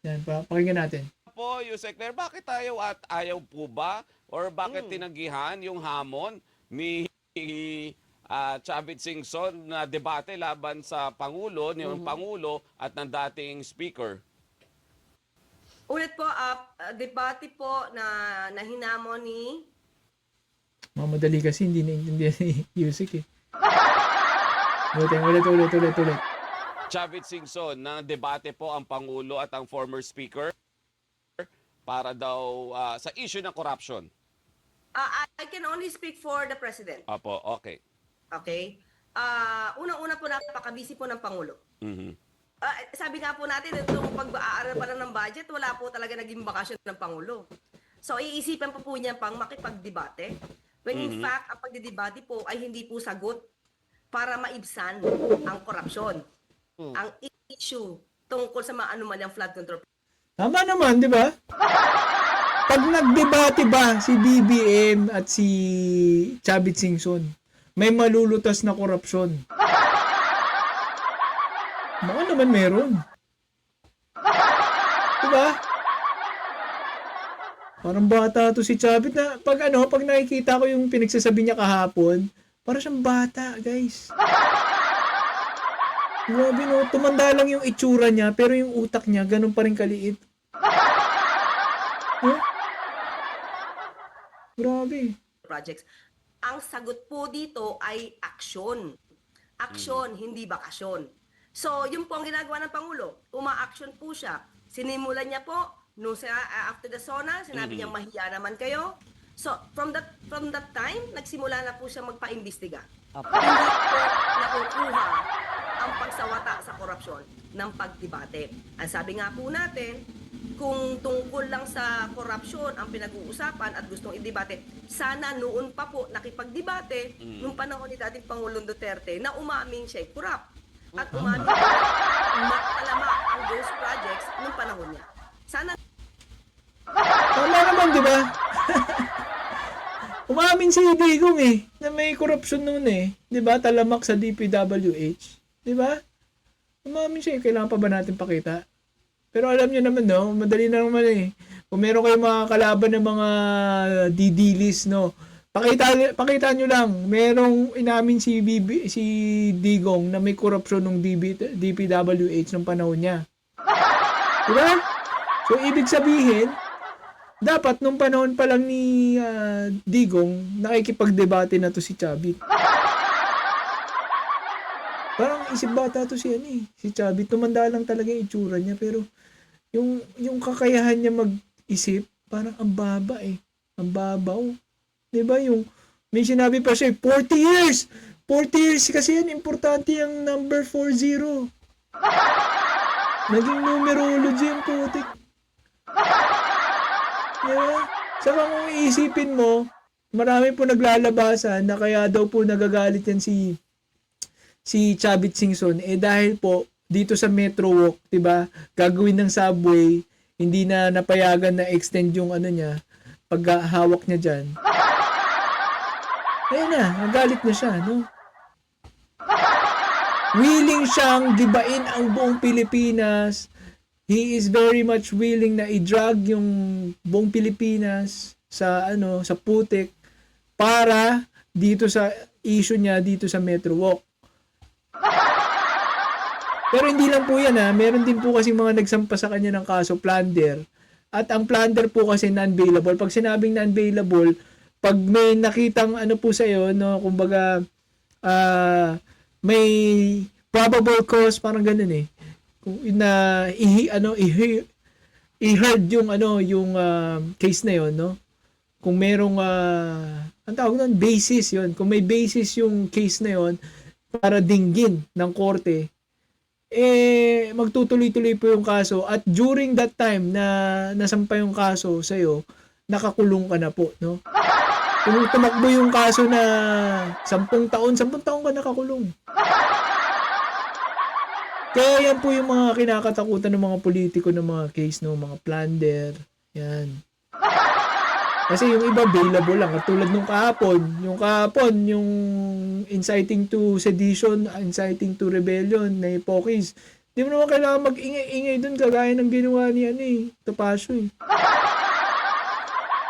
Yan, pakinggan natin. Po, Yusek Claire, bakit ayaw po ba or bakit tinanggihan yung hamon ni Chavit Singson na debate laban sa Pangulo, yung Pangulo at ng dating Speaker? Ulit po, debate po na hinamon ni... Mamadali kasi, hindi naintindihan ni Yusek eh. Ulit. Chavit Singson, na debate po ang Pangulo at ang former Speaker para daw sa issue ng corruption. I can only speak for the President. Apo, okay. Okay? Unang-una po, napaka-busy po ng Pangulo. Sabi nga po natin, itong pag-aaral pa lang ng budget, wala po talaga naging bakasyon ng Pangulo. So, iisipan po niya pang makipagdebate. When in fact, ang pagdidebate po ay hindi po sagot para maibsan ang korupsyon. Ang issue tungkol sa mga anomalyang flood control. Tama naman, di ba? Pag nagdebate ba si BBM at si Chavit Singson, may malulutas na korupsyon. Baka naman meron. Diba? Parang bata to si Chavit na pag nakikita ko yung pinagsasabi niya kahapon, parang siyang bata, guys. Grabe no, tumanda lang yung itsura niya, pero yung utak niya, ganun pa rin kaliit. Huh? Grabe. Projects. Ang sagot po dito ay aksyon. Aksyon, hindi bakasyon. So, yun po ang ginagawa ng Pangulo. Uma-action po siya. Sinimulan niya po, nung after the SONA, sinabi niya mahiya naman kayo. So, from that time, nagsimula na po siya magpa-imbestiga. Hindi po nakukuha ang pagsawata sa korupsyon ng pagdebate. Ang sabi nga po natin, kung tungkol lang sa korupsyon ang pinag-uusapan at gustong i-debate, sana noon pa po nakipag-debate nung panahon ni dating Pangulong Duterte na umamin siya corrupt. At umamin na matalama ang ghost projects nung panahon niya. Sana... Tama naman, di ba? Umamin si Digong na may korupsyon noon di ba? Talamak sa DPWH. Di ba? Umamin siya, kailangan pa ba natin pakita? Pero alam niyo naman, no? Madali na naman Kung meron kayong mga kalaban ng mga didilis, no? Pakita nyo lang. Merong inamin si Digong na may korupsyon ng DPWH ng panahon niya. Diba? So, ibig sabihin, dapat nung panahon pa lang ni Digong, nakikipagdebate na to si Chavit. Parang isip bata to si Chavit. Tumanda lang talaga yung itsura niya. Pero, yung kakayahan niya mag-isip, parang ang baba Ang babaw. Diba yung, may sinabi pa siya, 40 years! 40 years kasi yan, importante yung number 40. Naging numerology yung putik. Diba? Saka kung iisipin mo, marami po naglalabasan na kaya daw po nagagalit yan si Chavit Singson. Dahil po, dito sa Metro Walk, diba, gagawin ng subway, hindi na napayagan na extend yung niya, paghahawak niya dyan. Ayun na, nagalit na siya, no? Willing siyang gibain ang buong Pilipinas. He is very much willing na i-drag yung buong Pilipinas sa sa putik para dito sa issue niya dito sa Metro Walk. Pero hindi lang po yan meron din po kasi mga nagsampa sa kanya ng kaso plunder. At ang plunder po kasi non-bailable. Pag sinabing non-bailable, pag may nakitang po sa iyo, no, kumbaga may probable cause, parang ganun kung na i-heard yung yung case na yon, no? Kung merong ang tawag nun, basis yon. Kung may basis yung case na yon para dinggin ng korte, magtutuloy-tuloy po yung kaso at during that time na nasampa yung kaso sa iyo, nakakulong ka na po, no? Kung tumakbo yung kaso na 10 taon ka nakakulong. Kaya yan po yung mga kinakatakutan ng mga politiko ng mga case, no? Mga plunder. Yan. Kasi yung iba, bailable lang. Katulad nung kahapon. Yung inciting to sedition, inciting to rebellion na Pokis. Di mo naman kailangan mag-ingay-ingay dun kagaya ng ginawa ni Topacio eh.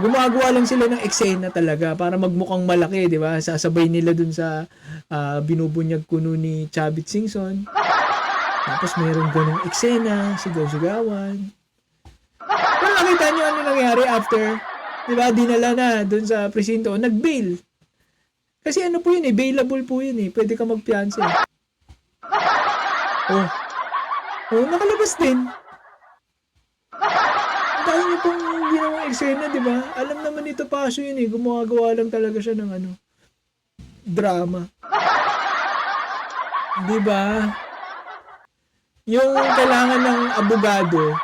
Gumagawa lang sila ng eksena talaga para magmukhang malaki, di ba? Sasabay nila dun sa binubunyag kuno ni Chavit Singson. Tapos mayroong ganong eksena, sigaw-sigawan. Pero nakita nyo ano nangyari after, di ba? Dinala na dun sa presinto, nag-bail. Kasi ano po yun eh, bailable po yun eh. Pwede ka magpiansa eh. Oh, nakalabas din. Ang dami niyo pong ginawang eksena, di ba? Alam naman ni Topacio yun eh. Gumagawa lang talaga siya ng drama. Di ba? Yung kailangan ng abogado,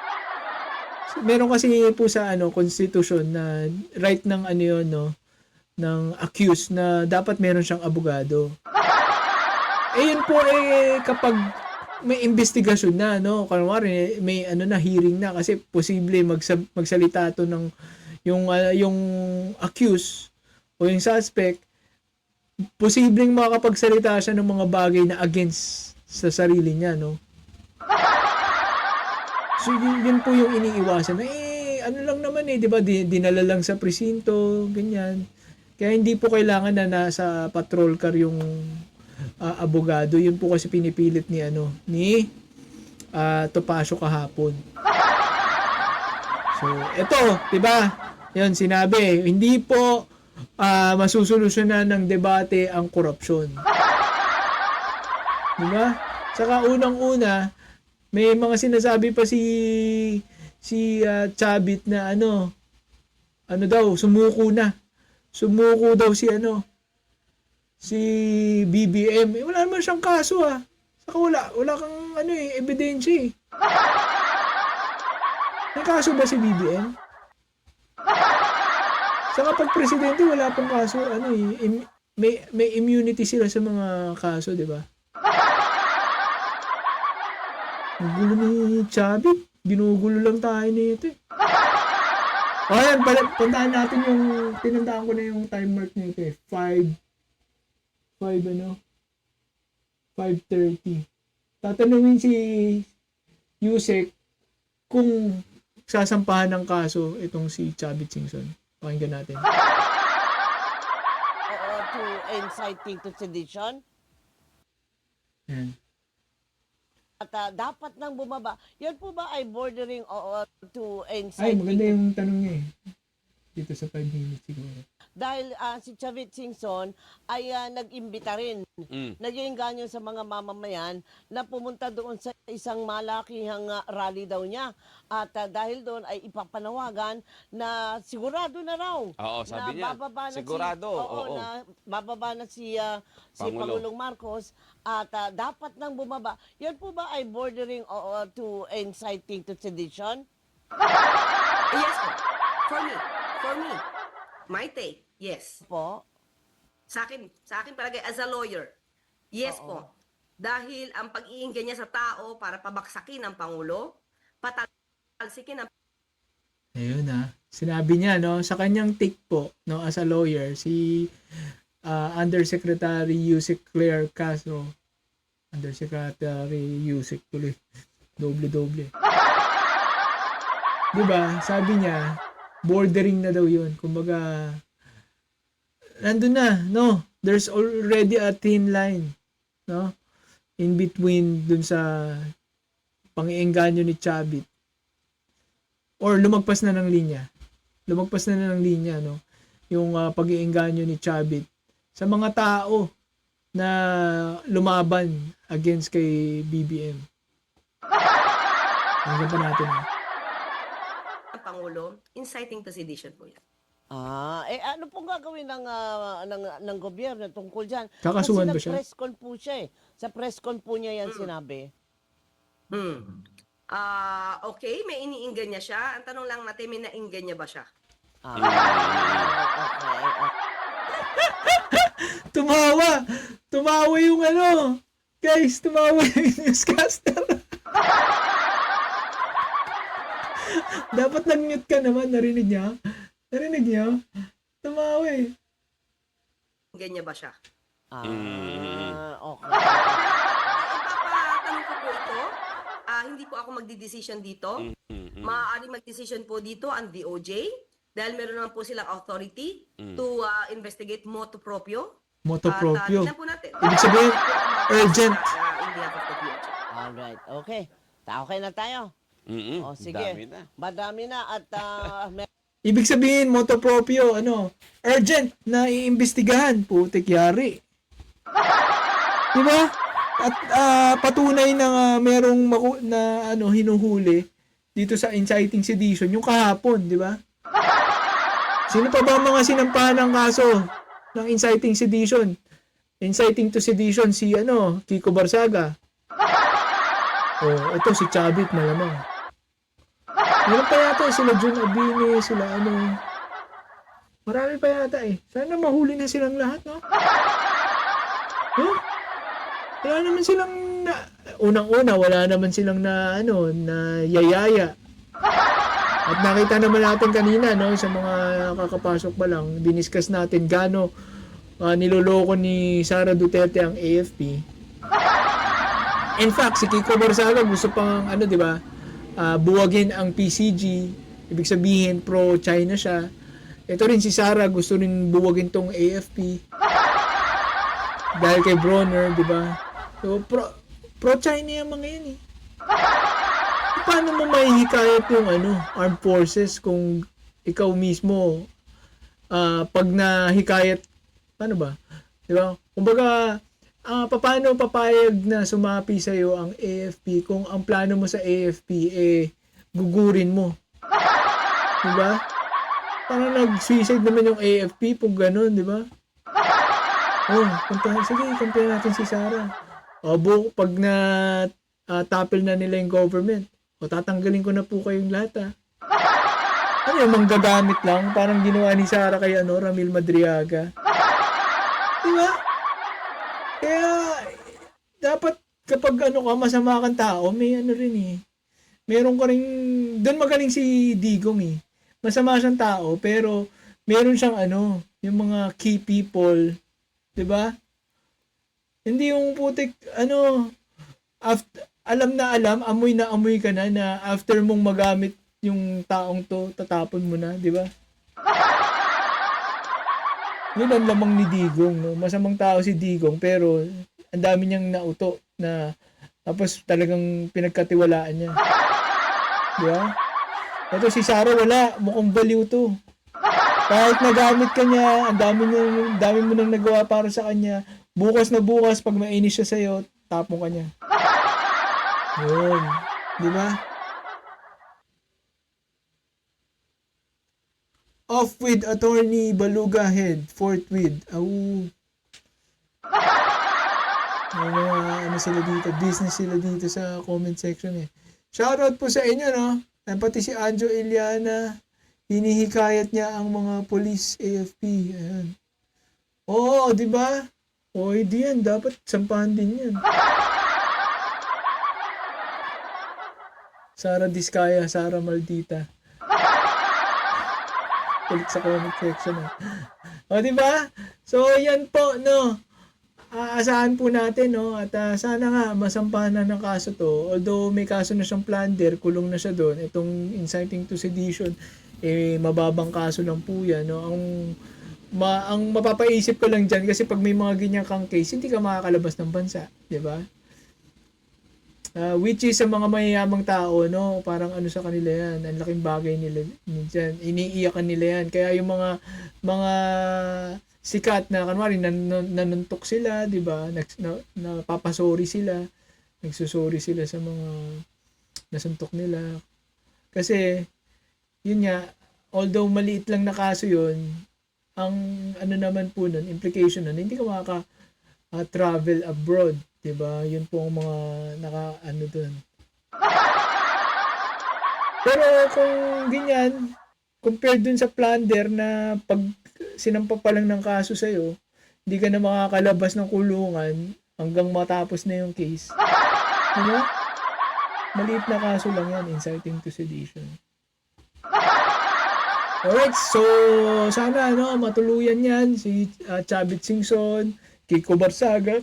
meron kasi po sa constitution na right ng yun, no? Ng accused na dapat meron siyang abogado. Eh yun po kapag may investigasyon na, no? Kunwari may hearing na kasi posible magsalita to ng yung accused o yung suspect, posibleng makakapagsalita siya ng mga bagay na against sa sarili niya, no? So yun po yung iniiwasan. Ano lang naman eh, 'di ba? Dinala lang sa presinto, ganyan. Kaya hindi po kailangan na nasa patrol car yung abogado. Yun po kasi pinipilit ni Topacio kahapon. So, eto, 'di ba? 'Yun sinabi, hindi po masusolusyonan ng debate ang korupsyon. 'Di ba? Saka unang-una, may mga sinasabi pa si Chavit na daw, sumuko na. Sumuko daw si BBM. Wala naman siyang kaso ah. Saka wala kang ebidensya eh. May kaso ba si BBM? Saka pag presidente wala pang kaso, may immunity sila sa mga kaso, 'di ba? Ang gulo ni Chavit. Ginugulo lang tayo nito eh. O yan, puntahan natin tinandaan ko na yung time mark nito eh. 5:30. Tatanungin si Yusek kung sasampahan ng kaso itong si Chavit Singson. Pakinggan natin. To inciting to sedition. Yan. At dapat nang bumaba. Yan po ba ay bordering to Ay, inciting? maganda yung tanong niya eh. Dito sa 5 minutes siguro. Dahil si Chavit Singson ay nag-imbita rin. Nag-iinganyo sa mga mamamayan na pumunta doon sa isang malakihang rally daw niya. At dahil doon ay ipapanawagan na sigurado na raw. Oo, sabi na niya. Bababa na Sigurado. Oo. na bababa na si Pangulong Marcos at dapat nang bumaba. Yan po ba ay bordering to inciting to sedition? Yes po. For me, my take, yes. Po? Sa akin palagay as a lawyer, yes Oo. po. Dahil ang pag-iinggan niya sa tao para pabaksakin ang Pangulo, patalsikin ang Ayun sinabi niya sa kanyang take po as a lawyer si Undersecretary Yusek Claire Castro. Undersecretary Yusek tuloy. Doble. 'Di ba? Sabi niya bordering na daw 'yun. Kumbaga nandun na, no? There's already a thin line, no? In between dun sa pang-iengganyo ni Chavit. Or lumagpas na ng linya. No? Yung pag-iengganyo ni Chavit sa mga tao na lumaban against kay BBM. Hanggang pa natin. Pangulo, inciting to sedition po yan. Ano pong gagawin ng gobyerno tungkol dyan? Kakasuhan ba Kasi siya? nag-press con po siya eh. Sa press con po niya yan sinabi. Okay, may iniinggan niya siya. Ang tanong lang natin, may nainggan niya ba siya? Okay. Tumawa yung guys, tumawa yung newscaster. Dapat nag-mute ka naman, narinig niya? Tumawa eh. Ganyan ba siya? Okay. Ipapatanong ko po ito hindi po ako magdi-decision dito. Mm. Maaaring mag-decision po dito ang DOJ dahil meron naman po silang authority to investigate motu proprio. Moto At proprio. tingnan po natin. Ibig sabihin, urgent. In behalf of the DOJ. Alright, okay. Okay na tayo. O sige, Dami na. madami na at Ibig sabihin, moto proprio, urgent na iimbestigahan. Putik yari. Diba? At patunay na merong hinuhuli dito sa inciting sedition yung kahapon, di ba? Sino pa ba ang mga sinampahan ng kaso ng inciting sedition? Inciting to sedition si Kiko Barsaga. Ito si Chavit malamang. Meron pa yata sila Jun Abini, sila Marami pa yata eh. Sana mahuli na silang lahat, no? Huh? Wala naman silang unang-una, wala naman silang na yayaya. At nakita naman natin kanina, no, sa mga kakapasok pa lang, diniscuss natin gaano niloloko ni Sara Duterte ang AFP. In fact, si Kiko Barsaga gusto pang di ba, buwagin ang PCG, ibig sabihin pro-China siya. Ito rin si Sara gusto rin buwagin tong AFP. Dahil kay Bronner, di ba? So, pro-China yung mga yan eh. Paano mo mahihikayat yung armed forces kung ikaw mismo pag nahikayat, paano ba? Di ba? Kumbaga, paano papayag na sumapi sa'yo ang AFP kung ang plano mo sa AFP gugurin mo? Di ba? Parang nag-suicide naman yung AFP kung ganun, di ba? Sige, kampihan natin si Sara. Pag tapil na nila yung government, tatanggalin ko na po kayong lahat, yung manggagamit lang, parang ginawa ni Sara kay Ramil Madriaga. Di ba? Kaya, dapat kapag masama kang tao, may rin eh. Meron ka rin, doon magaling si Digong eh. Masama siyang tao, pero meron siyang yung mga key people, 'di ba? Hindi yung putik alam na alam, amoy na amoy ka na after mong magamit yung taong to, tatapon mo na, 'di ba? Yun ang lamang ni Digong, no? Masamang tao si Digong, pero ang dami niyang nauto na tapos talagang pinagkatiwalaan niya. 'Di ba? Ito si Sara wala, mukhang baliw to. Kahit nagamit ka niya, ang dami mo nang nagawa para sa kanya. Bukas na bukas, pag mainis siya sa'yo, tapong ka niya. Yun. Di ba? Off with Attorney Baluga Head, forthwith. May mga sila dito, business sila dito sa comment section eh. Shoutout po sa inyo, no? Pati si Anjo Iliana, hinihikayat niya ang mga police AFP. Ayan. Oo, di ba? Hindi yan. Dapat sampahan din yan. Sara Diskaya, Sara Maldita. Kulit sa comment section. Di ba? So, yan po, no? Aasahan po natin, no? At sana nga masampahan na ng kaso to. Although may kaso na siyang plunder, kulong na siya doon. Itong inciting to sedition, mababang kaso lang po yan, no? Ang mapapaisip ko lang dyan, kasi pag may mga ganyan kang case, hindi ka makakalabas ng bansa, di ba? Which is sa mga mayayamang tao, no? Parang sa kanila yan, ang laking bagay nila dyan. Iniiyakan nila yan. Kaya yung mga sikat na kanwari nanuntok sila, 'di ba? Napapasori sila. Nagsusori sila sa mga nasuntok nila. Kasi yun nga, although maliit lang na kaso yun, ang naman po nun, implication nun, hindi ka travel abroad, 'di ba? Yun po ang mga doon. Pero kung ganyan, compared dun sa plunder na pag sinampa pa lang ng kaso sa'yo, hindi ka na makakalabas ng kulungan hanggang matapos na yung case. Diba? Maliit na kaso lang yan, inciting to sedition. Alright, so sana matuluyan yan si Chavit Singson, Kiko Barsaga,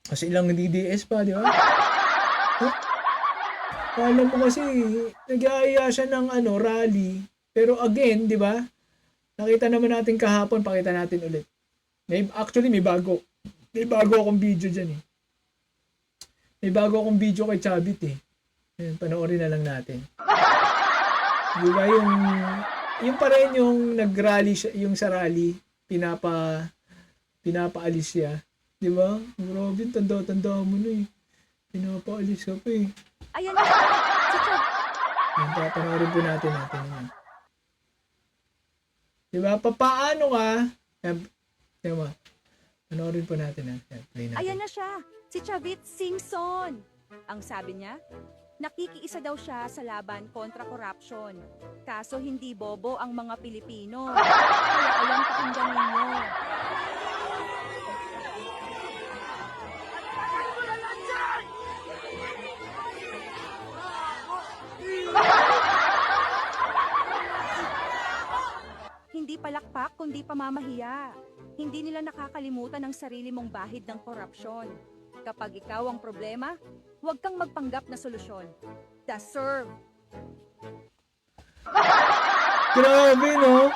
kasi ilang DDS pa, di ba? Alam mo kasi, nag-aaya siya ng rally. Pero again, di ba? Nakita naman natin kahapon, pakita natin ulit. Actually, may bago. May bago akong video dyan eh. May bago akong video kay Chavit eh. Ayan, panoorin na lang natin. Di ba yung pa rin yung nag-rally siya, yung sa rally, pinapaalis siya. Di ba? Grabe, tanda-tanda mo na eh. Pinapaalis ka pa eh. Ayan na siya. Si Chav. Yan, papanoorin po natin yan. Diba? Paano ka? Diba? Panoorin po natin. Yan, play natin. Ayan na siya. Si Chavit Singson. Ang sabi niya, nakikiisa daw siya sa laban kontra corruption. Kaso hindi bobo ang mga Pilipino. Kaya alam pakinggan ninyo. Hindi palakpak kundi pamamahiya. Hindi nila nakakalimutan ang sarili mong bahid ng korupsyon. Kapag ikaw ang problema, huwag kang magpanggap na solusyon. The serve. Grabe, no?